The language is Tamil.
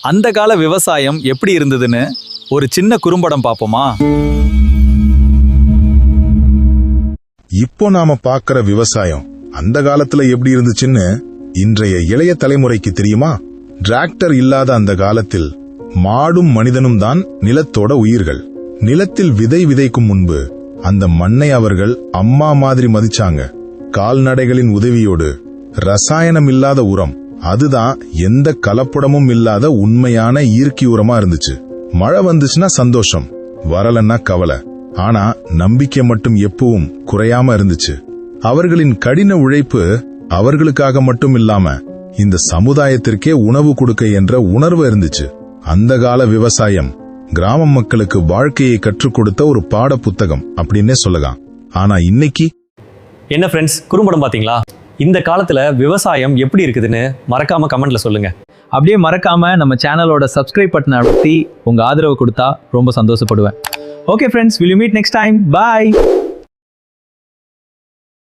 அந்த கால விவசாயம் எப்படி இருந்ததுன்னு ஒரு சின்ன குறும்படம் பாப்போமா? இப்போ நாம பாக்குற விவசாயம் அந்த காலத்துல எப்படி இருந்துச்சுன்னு இன்றைய இளைய தலைமுறைக்கு தெரியுமா? டிராக்டர் இல்லாத அந்த காலத்தில் மாடும் மனிதனும் தான் நிலத்தோட உயிர்கள். நிலத்தில் விதை விதைக்கும் முன்பு அந்த மண்ணை அவர்கள் அம்மா மாதிரி மதிச்சாங்க. கால்நடைகளின் உதவியோடு ரசாயனம் இல்லாத உரம், அதுதான் எந்த கலப்படமும் இல்லாத உண்மையான இயற்கை உரமா இருந்துச்சு. மழை வந்துச்சுன்னா சந்தோஷம், வரலன்னா கவலை. ஆனா நம்பிக்கை மட்டும் எப்பவும் குறையாம இருந்துச்சு. அவர்களின் கடின உழைப்பு அவர்களுக்காக மட்டும் இல்லாம இந்த சமுதாயத்திற்கே உணவு கொடுக்க என்ற உணர்வு இருந்துச்சு. அந்த கால விவசாயம் கிராம மக்களுக்கு வாழ்க்கையை கற்றுக் கொடுத்த ஒரு பாட புத்தகம் அப்படின்னே சொல்லலாம். ஆனா இன்னைக்கு என்ன ஃப்ரெண்ட்ஸ், குறும்படம் பாத்தீங்களா? இந்த காலத்துல விவசாயம் எப்படி இருக்குதுன்னு மறக்காம கமெண்ட்ல சொல்லுங்க. அப்படியே மறக்காம நம்ம சேனலோட சப்ஸ்கிரைப் பட்டனை அழுத்தி உங்க ஆதரவு கொடுத்தா ரொம்ப சந்தோஷப்படுவேன். Okay friends, will you meet next time? Bye.